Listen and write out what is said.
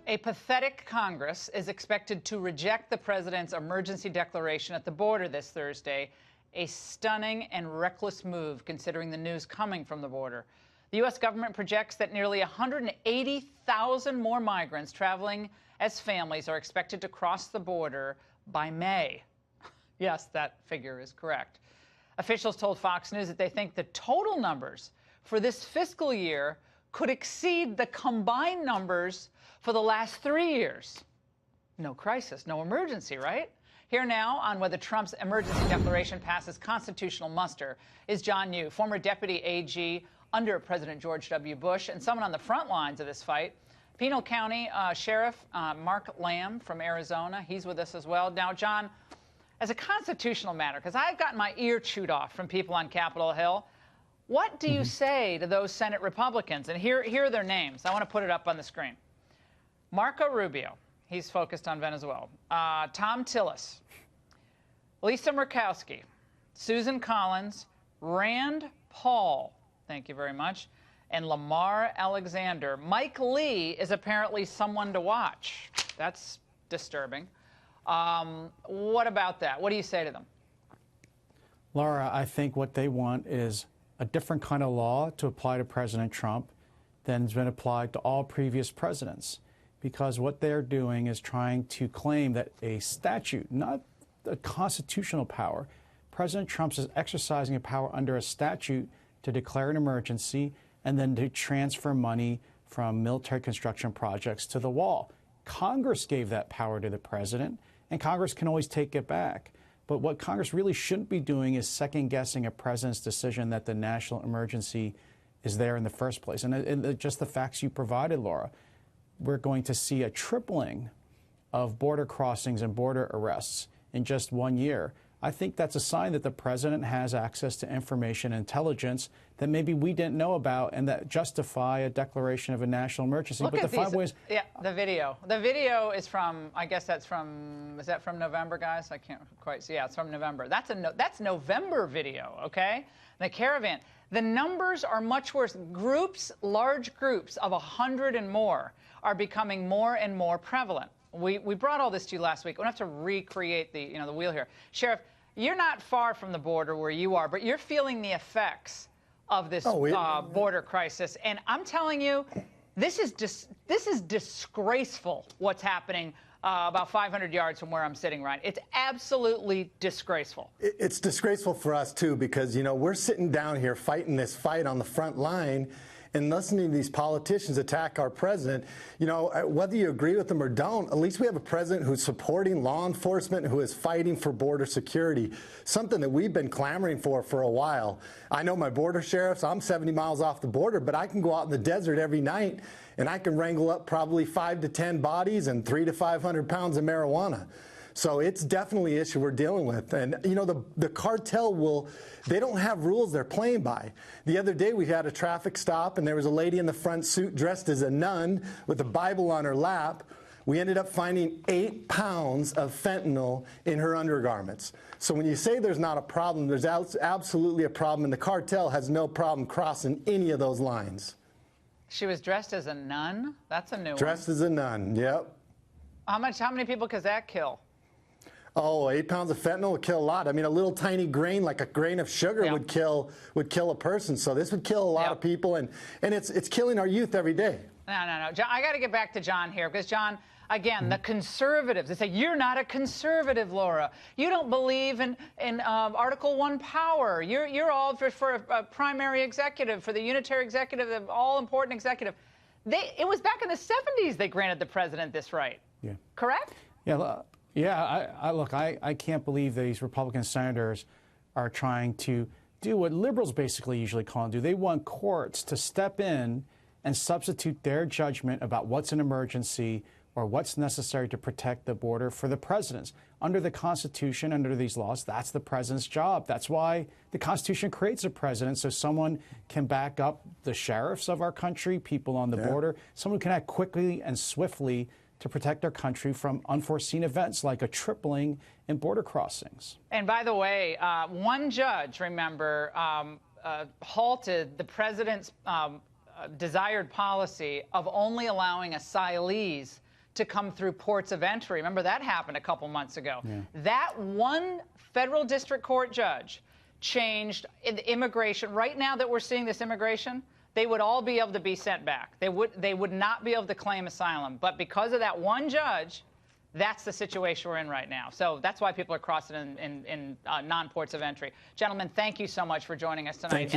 A pathetic Congress is expected to reject the president's emergency declaration at the border this Thursday, a stunning and reckless move considering the news coming from the border. The U.S. government projects that nearly 180,000 more migrants traveling as families are expected to cross the border by May. Yes, that figure is correct. Officials told Fox News that they think the total numbers for this fiscal year could exceed the combined numbers for the last 3 years. No crisis, no emergency, right? Here now on whether Trump's emergency declaration passes constitutional muster is John Yoo, former deputy AG under President George W. Bush, and someone on the front lines of this fight. Pinal County Sheriff Mark Lamb from Arizona. He's with us as well. Now, John, as a constitutional matter, because I've gotten my ear chewed off from people on Capitol Hill, what do you say to those Senate Republicans? And here are their names. I want to put it up on the screen. Marco Rubio. He's focused on Venezuela. Tom Tillis. Lisa Murkowski. Susan Collins. Rand Paul. Thank you very much. And Lamar Alexander. Mike Lee is apparently someone to watch. That's disturbing. What about that? What do you say to them? Laura, I think what they want is a different kind of law to apply to President Trump than has been applied to all previous presidents. Because what they're doing is trying to claim that a statute, not a constitutional power, President Trump is exercising a power under a statute to declare an emergency and then to transfer money from military construction projects to the wall. Congress gave that power to the president, and Congress can always take it back. But what Congress really shouldn't be doing is second-guessing a president's decision that the national emergency is there in the first place. And just the facts you provided, Laura, we're going to see a tripling of border crossings and border arrests in just 1 year. I think that's a sign that the president has access to information and intelligence that maybe we didn't know about and that justify a declaration of a national emergency. Look at these. Yeah, the video. The video is from, I guess that's from, is that from November, guys? I can't quite see. Yeah, it's from November. That's November video, okay? The caravan. The numbers are much worse. Groups, large groups of 100 and more are becoming more and more prevalent. We brought all this to you last week. We don't have to recreate the wheel here. Sheriff, you're not far from the border where you are, but you're feeling the effects of this border crisis. And I'm telling you, this is disgraceful what's happening about 500 yards from where I'm sitting, Ryan. It's absolutely disgraceful. It's disgraceful for us, too, because, we're sitting down here fighting this fight on the front line and listening to these politicians attack our president. Whether you agree with them or don't, at least we have a president who's supporting law enforcement, who is fighting for border security, something that we've been clamoring for a while. I know my border sheriffs, I'm 70 miles off the border, but I can go out in the desert every night and I can wrangle up probably 5 to 10 bodies and 300 to 500 pounds of marijuana. So it's definitely an issue we're dealing with. And, the cartel they don't have rules they're playing by. The other day we had a traffic stop and there was a lady in the front suit dressed as a nun with a Bible on her lap. We ended up finding 8 pounds of fentanyl in her undergarments. So when you say there's not a problem, there's absolutely a problem, and the cartel has no problem crossing any of those lines. She was dressed as a nun? That's a new one. Dressed as a nun, yep. How many people could that kill? Oh, 8 pounds of fentanyl would kill a lot. I mean, a little tiny grain, like a grain of sugar, would kill a person. So this would kill a lot of people, and it's killing our youth every day. No. John, I got to get back to John here because, John, again, the conservatives, they say, you're not a conservative, Laura. You don't believe in Article I power. You're all for a primary executive, for the unitary executive, the all-important executive. It was back in the 70s they granted the president this right. Yeah. Correct? Yeah. Yeah, look, I can't believe these Republican senators are trying to do what liberals basically usually call and do. They want courts to step in and substitute their judgment about what's an emergency or what's necessary to protect the border for the presidents. Under the Constitution, under these laws, that's the president's job. That's why the Constitution creates a president, so someone can back up the sheriffs of our country, people on the border, someone can act quickly and swiftly to protect our country from unforeseen events like a tripling in border crossings. And by the way, one judge, remember, halted the president's desired policy of only allowing asylees to come through ports of entry. Remember that happened a couple months ago. Yeah. That one federal district court judge changed immigration. Right now that we're seeing this immigration, they would all be able to be sent back. They would not be able to claim asylum. But because of that one judge, that's the situation we're in right now. So that's why people are crossing in non-ports of entry. Gentlemen, thank you so much for joining us tonight.